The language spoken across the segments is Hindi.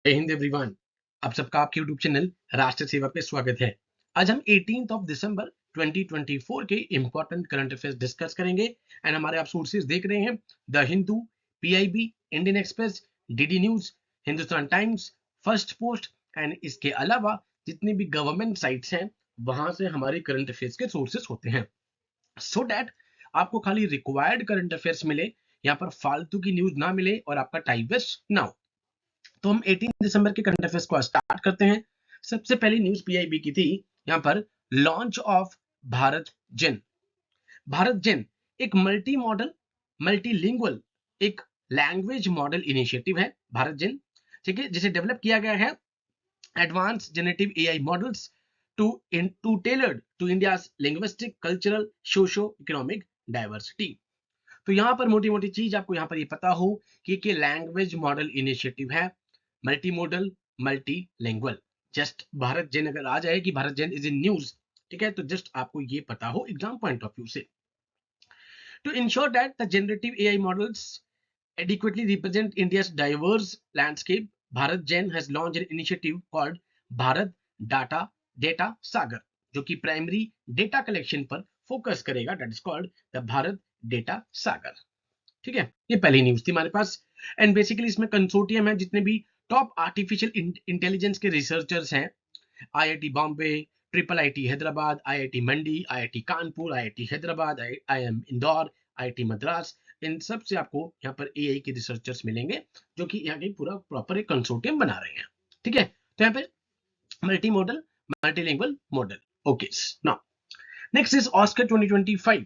जय हिंद एवरीवन। आप सबका आपके YouTube चैनल राष्ट्र सेवा पे स्वागत है। आज हम 18 दिसंबर 2024 के इंपॉर्टेंट करंट अफेयर्स डिस्कस करेंगे एंड हमारे आप सोर्सेज देख रहे हैं the Hindu, PIB, Indian express, DD news, Hindustan times, first post and इसके अलावा जितनी भी गवर्नमेंट साइट्स हैं वहां से हमारे करंट अफेयर्स के सोर्सेस होते हैं सो दैट आपको खाली रिक्वायर्ड करंट अफेयर्स मिले, यहाँ पर फालतू की न्यूज ना मिले और आपका टाइम वेस्ट ना हो। तो हम 18 दिसंबर के करंट अफेयर्स को स्टार्ट करते हैं। सबसे पहली न्यूज पीआईबी की थी, यहां पर लॉन्च ऑफ भारत जेन। भारत जेन एक मल्टी मॉडल, मल्टीलिंगुअल, एक लैंग्वेज मॉडल इनिशिएटिव है भारत जेन, ठीक है, जिसे डेवलप किया गया है advance generative AI models to tailored to India's linguistic, cultural, socio economic diversity. तो यहाँ पर मोटी मोटी चीज आपको यहाँ पर ये पता हो कि लैंग्वेज मॉडल इनिशिएटिव है, multi model, multi language. Just BharatGen अगर आ जाए कि BharatGen is in news, ठीक है, तो जस्ट आपको ये पता हो एग्जाम पॉइंट ऑफ व्यू से। To ensure that the generative AI models adequately represent India's diverse landscape, Bharat Jain has launched an initiative called Bharat Data Sagar, जो कि प्राइमरी डेटा कलेक्शन पर फोकस करेगा, that is called the Bharat data Sagar. ठीक है, ये पहली न्यूज थी हमारे पास। एंड बेसिकली इसमें कंसोर्टियम है, जितने भी टॉप आर्टिफिशियल इंटेलिजेंस के रिसर्चर्स हैं, IIT Bombay, triple IT Hyderabad, IIT Mandi, IIT Kanpur, IIT Hyderabad, IIM Indore, IIT Madras, इन सब से आपको यहाँ पर एआई के रिसर्चर्स मिलेंगे जो कि यहाँ की पूरा प्रॉपर एक कंसोर्टियम बना रहे हैं। ठीक है, तो यहाँ पे multi modal, multilingual model. Okay, now next is Oscar 2025।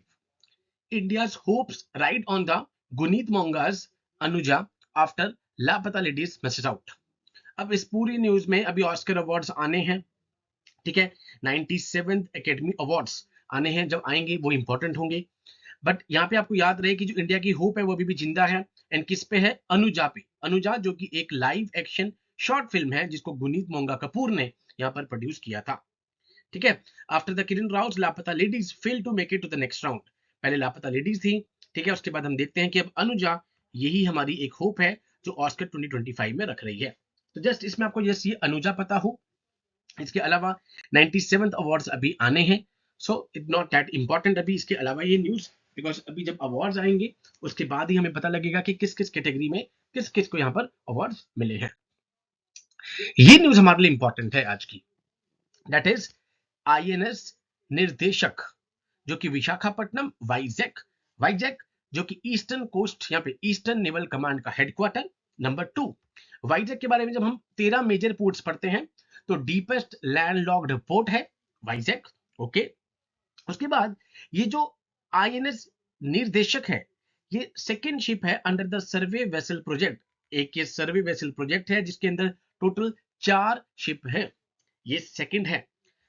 India's hopes ride on the Guneet Monga's Anuja after लापता लेडीज मिसेस आउट। अब इस पूरी न्यूज में अभी ऑस्कर अवार्ड्स आने हैं, ठीक है, 97th एकेडमी अवार्ड्स आने हैं, जब आएंगे वो इंपॉर्टेंट होंगे। बट यहाँ पे आपको याद रहे कि जो इंडिया की होप है वो अभी भी जिंदा है, एंड किस पे है? अनुजा पे। अनुजा जो कि एक लाइव एक्शन शॉर्ट फिल्म है जिसको गुनीत मोंगा कपूर ने यहाँ पर प्रोड्यूस किया था। ठीक है, after the Kiran Rao's Laapataa Ladies fail to make it to the next round. पहले लापता लेडीज थी, ठीक है, उसके बाद हम देखते हैं कि अब अनुजा यही हमारी एक होप है जो ऑस्कर 2025 में रख रही है। तो जस्ट इसमें आपको यस ये अनुजा पता हो। इसके अलावा 97th अवार्ड्स अभी आने हैं, so it not that important अभी इसके अलावा ये न्यूज, बिकॉज अभी जब अवार्ड्स आएंगे उसके बाद ही हमें पता लगेगा कि किस किस कैटेगरी में किस किस को यहाँ पर अवार्ड्स मिले हैं। ये न्यूज हमारे लिए इंपॉर्टेंट है आज की, दैट इज आईएनएस निर्देशक, जो कि विशाखापट्टनम वाइजैक, वाइजैक जो कि ईस्टर्न कोस्ट, यहाँ पे ईस्टर्न नेवल कमांड का हेडक्वार्टर। नंबर 2, वाइजैक के बारे में जब हम 13 मेजर पोर्ट्स पढ़ते हैं तो डीपेस्ट लैंडलॉक्ड पोर्ट है वाइजैक। ओके, उसके बाद ये जो आईएनएस निर्देशक है, ये सेकेंड शिप है under the survey vessel project. एक ये सर्वे वेसल प्रोजेक्ट है जिसके अंदर टोटल 4 शिप है, ये सेकंड है।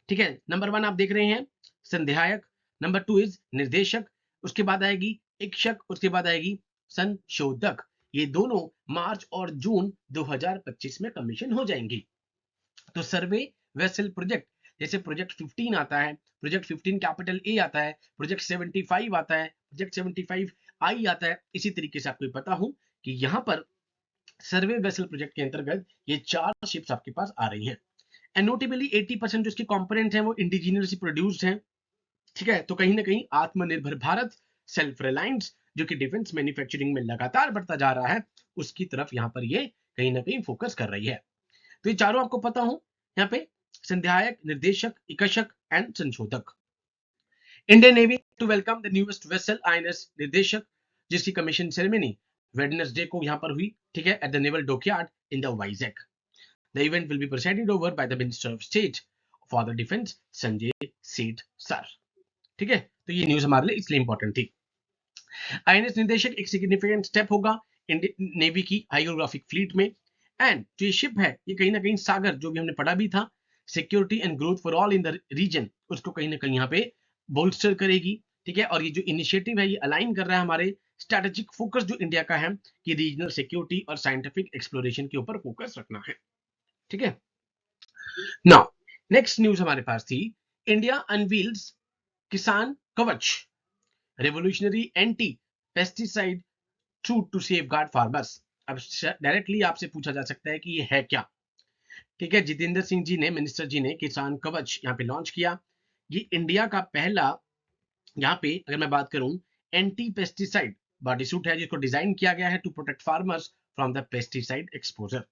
ठीक है, नंबर 1 आप देख रहे हैं संध्यायक, नंबर 2 इज निर्देशक, उसके बाद आएगी इक्षक, उसके बाद आएगी संशोधक। ये दोनों मार्च और जून 2025 में कमीशन हो जाएंगी। तो सर्वे वेसल प्रोजेक्ट, जैसे प्रोजेक्ट 15 आता है, प्रोजेक्ट 15 कैपिटल ए आता है, प्रोजेक्ट 75 आता है, प्रोजेक्ट 75 आई आता है, इसी तरीके से आपको पता हो कि यहाँ पर सर्वे वेसल प्रोजेक्ट के अंतर्गत ये 4 शिप्स आपके पास आ रही हैं। एंड नोटेबली 80% जो इसके कंपोनेंट हैं वो इंडिजिनियसली प्रोड्यूस्ड हैं। ठीक है, तो कहीं ना कहीं आत्मनिर्भर भारत, सेल्फ रिलायंस, जो कि डिफेंस मैन्युफैक्चरिंग में लगातार बढ़ता जा रहा है, उसकी तरफ यहाँ पर ये कहीं ना कहीं फोकस कर रही है। तो ये चारों आपको पता हो, यहाँ पे Sandhayak, Nirdeshak, Ikshak and Sanshodhak. Indian Navy to welcome the newest vessel INS Nirdeshak, जिसकी कमीशन सेरेमनी वेडनेसडे को यहाँ पर हुई, ठीक है, at the naval dockyard in the Vizag. The event will be presided over by the Minister of State for the Defense, Sanjay Seth sir. ठीक है, तो ये न्यूज हमारे लिए इसलिए इंपॉर्टेंट थी। आईएनएस निर्देशक एक सिग्निफिकेंट स्टेप होगा इंडियन नेवी की हाइड्रोग्राफिक फ्लीट में। एंड जो ये शिप है ये कहीं ना कहीं सागर, जो भी हमने पढ़ा भी था, security and growth for all in the region, उसको कहीं ना कहीं यहाँ पे बोल्स्टर करेगी। ठीक है, और ये जो इनिशिएटिव है ये अलाइन कर रहा है हमारे स्ट्रेटेजिक फोकस जो इंडिया का है कि रीजनल सिक्योरिटी और साइंटिफिक एक्सप्लोरेशन के ऊपर फोकस रखना है। ठीक है, नाउ नेक्स्ट न्यूज हमारे पास थी, India unveils Kisan Kavach, revolutionary anti pesticide to safeguard farmers. अब डायरेक्टली आपसे पूछा जा सकता है कि ये है क्या? ठीक है, जितेंद्र सिंह जी ने, मिनिस्टर जी ने किसान कवच यहाँ पे लॉन्च किया। ये इंडिया का पहला, यहाँ पे अगर मैं बात करूं, एंटी पेस्टिसाइड बॉडी सूट है जिसको डिजाइन किया गया है to protect farmers from the pesticide exposure.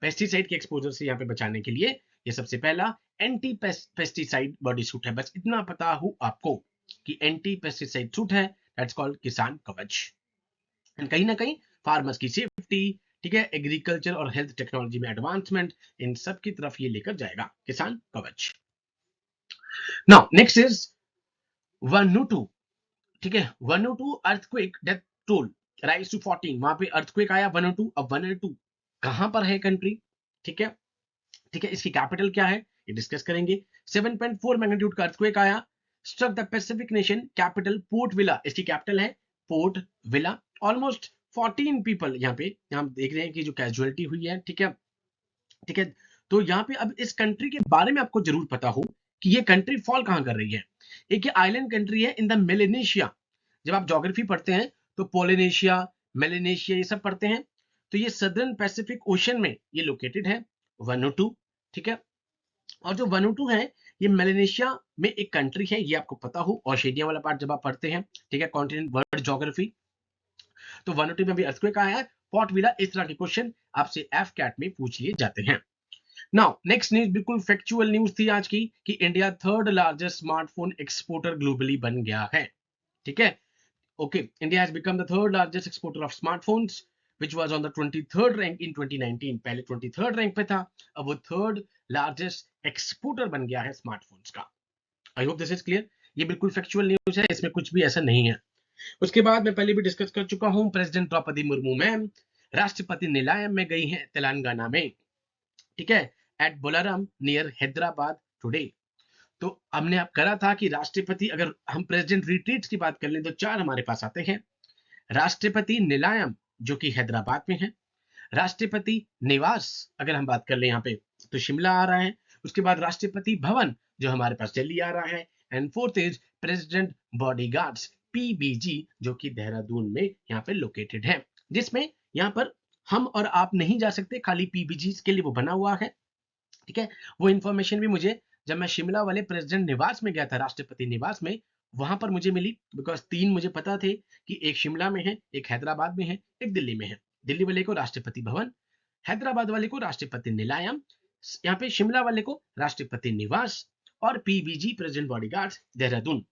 Pesticide के एक्सपोजर से यहाँ पे बचाने के लिए ये सबसे पहला एंटी पेस्टिसाइड बॉडी सूट है। बस इतना पता हो आपको कि एंटी पेस्टिसाइड सूट है, दैट्स कॉल्ड किसान कवच। एंड कहीं ना कहीं फार्मर्स की सेफ्टी, ठीक है, एग्रीकल्चर और हेल्थ टेक्नोलॉजी में एडवांसमेंट, इन सब की तरफ ये लेकर जाएगा Kisan Kavach. Now next is Vanuatu. ठीक है, Vanuatu earthquake death toll rise to 14। वहां पे अर्थक्वेक आया वनुटू। अब वनुटू कहां पर है कंट्री, ठीक है, ठीक है, इसकी कैपिटल क्या है ये डिस्कस करेंगे। 7.4 मैग्नीट्यूड का अर्थक्वेक आया, struck the Pacific nation capital Port Vila. इसकी कैपिटल है पोर्ट विला। ऑलमोस्ट 14 पीपल यहाँ पे हम देख रहे हैं कि जो कैजुअलिटी हुई है, ठीक है, ठीक है। तो यहाँ पे अब इस कंट्री के बारे में आपको जरूर पता हो कि ये कंट्री फॉल कहां कर रही है। एक ये आइलैंड कंट्री है इन द मेलेनेशिया। जब आप ज्योग्राफी पढ़ते हैं तो पोलिनेशिया, मेलेनेशिया ये सब पढ़ते हैं। तो ये सदर्न पैसिफिक ओशन में ये लोकेटेड है वनुटू, ठीक है। और जो वनुटू है ये मेलेनेशिया में एक कंट्री है, ये आपको पता हो। ऑस्ट्रेलिया वाला पार्ट जब आप पढ़ते हैं, ठीक है, कॉन्टिनेंट वर्ल्ड ज्योग्राफी, तो वनुटू में भी अर्थक्वेक आया है, पोर्ट विला, इस तरह के क्वेश्चन आपसे एफ कैट में पूछ लिए जाते हैं। नाउ नेक्स्ट न्यूज बिल्कुल फैक्चुअल न्यूज थी आज की कि India third largest smartphone exporter globally बन गया है, ठीक है। Okay, India has become the third largest exporter of smartphones which was on the 23rd rank in 2019। पहले 23rd रैंक पे था, अब वो थर्ड लार्जेस्ट एक्सपोर्टर बन गया है स्मार्टफोन्स का। I hope this is clear. ये बिल्कुल फैक्चुअल न्यूज है, इसमें कुछ भी ऐसा नहीं है। उसके बाद मैं पहले भी डिस्कस कर चुका हूं, प्रेसिडेंट द्रौपदी मुर्मू मैम राष्ट्रपति निलयम में गई हैं तेलंगाना में, ठीक है, at Bolarum near Hyderabad today. तो हमने अब करा था कि राष्ट्रपति, अगर हम प्रेसिडेंट रिट्रीट की बात कर लें तो चार हमारे पास आते हैं। राष्ट्रपति निलयम जो कि हैदराबाद में है, राष्ट्रपति निवास अगर हम बात कर लें यहाँ पे तो शिमला आ रहा है, उसके बाद राष्ट्रपति भवन जो हमारे पास दिल्ली आ रहा है, and fourth is president bodyguards PBG जो कि देहरादून में यहाँ पे लोकेटेड है, जिसमें यहाँ पर हम और आप नहीं जा सकते, खाली पीबीजी के लिए वो बना हुआ है, ठीक है। वो इंफॉर्मेशन भी मुझे जब मैं शिमला वाले प्रेसिडेंट निवास में गया था, राष्ट्रपति निवास में, वहां पर मुझे मिली, बिकॉज तीन मुझे पता थे कि एक शिमला में है, एक हैदराबाद में है, एक दिल्ली में है। दिल्ली वाले को राष्ट्रपति भवन, हैदराबाद वाले को राष्ट्रपति निलयम, यहाँ पे शिमला वाले को राष्ट्रपति निवास, और PBG president bodyguards Dehradun.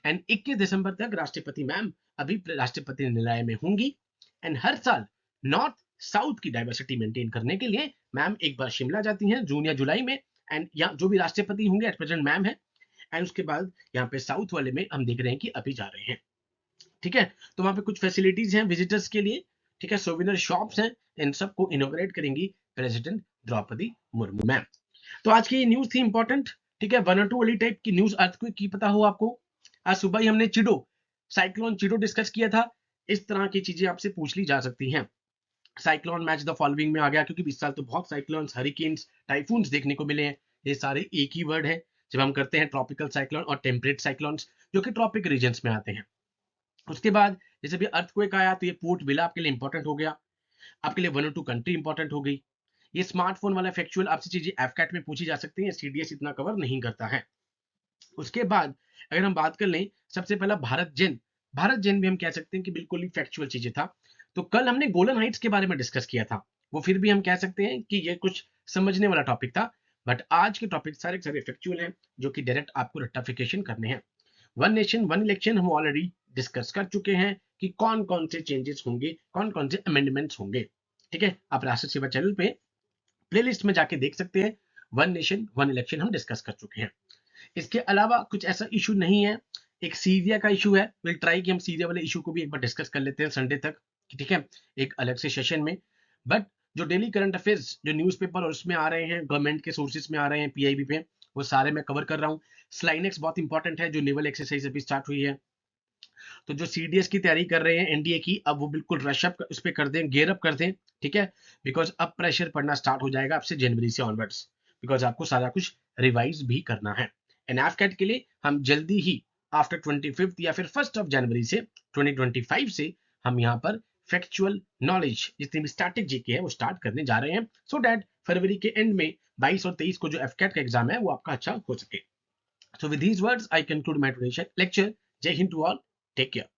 And 21 दिसंबर तक राष्ट्रपति मैम अभी राष्ट्रपति निलयम में होंगी। एंड हर साल नॉर्थ साउथ की डाइवर्सिटी मेंटेन करने के लिए मैम एक बार शिमला जाती हैं जून या जुलाई में, एंड यहाँ जो भी राष्ट्रपति होंगे एट प्रेजेंट मैम है, एंड उसके बाद यहाँ पे साउथ वाले में हम देख रहे हैं कि अभी जा रहे हैं, ठीक है। तो वहां पे कुछ फैसिलिटीज हैं विजिटर्स के लिए, ठीक है, सोविनर शॉप्स हैं, इन सबको इनोग्रेट करेंगी प्रेसिडेंट द्रौपदी मुर्मू मैम। तो आज की ये न्यूज थी इंपॉर्टेंट, ठीक है, वन और टू वाली टाइप की न्यूज। अर्थक्वेक की पता हो आपको, आज सुबह ही हमने चिडो, साइक्लोन चिडो डिस्कस किया था। इस तरह की चीजें आपसे पूछ ली जा सकती हैं। साइक्लोन मैच द फॉलोइंग में आ गया, क्योंकि इस साल तो बहुत साइक्लोन्स, हरिकेन्स, टाइफून्स देखने को मिले हैं। ये सारे एक ही वर्ड है जब हम करते हैं ट्रॉपिकल साइक्लोन और टेम्परेट साइक्लोन्स जो कि ट्रॉपिक रीजन्स में आते हैं। उसके बाद जैसे भी अर्थक्वेक आया तो ये पोर्ट विला आपके लिए इंपॉर्टेंट हो गया, आपके लिए वन और टू कंट्री इंपॉर्टेंट हो गई। ये स्मार्टफोन वाला फैक्चुअल आपसे चीजें एफकैट में पूछी जा सकती हैं, सीडीएस इतना कवर नहीं करता है। उसके बाद अगर हम बात कर लें, सबसे पहला भारत जेन, भारत जेन भी हम कह सकते हैं कि बिल्कुल ही फैक्चुअल चीजें था। तो कल हमने गोलन हाइट्स के बारे में डिस्कस किया था, वो फिर भी हम कह सकते हैं कि ये कुछ समझने वाला टॉपिक था, बट आज के टॉपिक सारे सारे फैक्चुअल हैं जो कि डायरेक्ट आपको रेक्टिफिकेशन करने हैं। वन नेशन वन इलेक्शन हम ऑलरेडी डिस्कस कर चुके हैं कि कौन कौन से चेंजेस होंगे, कौन कौन से अमेंडमेंट्स होंगे, ठीक है। आप राष्ट्र सेवा चैनल पे प्लेलिस्ट में जाके देख सकते हैं, वन नेशन वन इलेक्शन हम डिस्कस कर चुके हैं। इसके अलावा कुछ ऐसा इशू नहीं है। एक सीरिया का इशू है, विल ट्राई कि हम सीरिया वाले इशू को भी एक बार डिस्कस कर लेते हैं संडे तक, ठीक है, एक अलग से सेशन में। बट जो डेली करंट अफेयर्स जो न्यूज़पेपर और उसमें आ रहे हैं, गवर्नमेंट के सोर्सेज में आ रहे हैं, पीआईबी पे, वो सारे मैं कवर कर रहा हूँ। स्लाइनेक्स बहुत इंपॉर्टेंट है, जो नेवल एक्सरसाइज अभी स्टार्ट हुई है, तो जो सीडीएस की तैयारी कर रहे हैं एनडीए की, अब वो बिल्कुल रशअप उस पर कर दें, गेयर अप कर दें, ठीक है, बिकॉज अब प्रेशर पड़ना स्टार्ट हो जाएगा आपसे जनवरी से ऑनवर्ड्स, बिकॉज आपको सारा कुछ रिवाइज भी करना है। एनएफकैट के लिए हम जल्दी ही आफ्टर 25 या फिर 1 जनवरी से 2025 से हम यहाँ पर फैक्चुअल नॉलेज जितनी भी स्टैटिक जीके है वो स्टार्ट करने जा रहे हैं, सो दैट फरवरी के एंड में 22 और 23 को जो एफकेट का एग्जाम है वो आपका अच्छा हो सके। So with these words, I conclude my today's lecture. Jai Hind to all. Take care.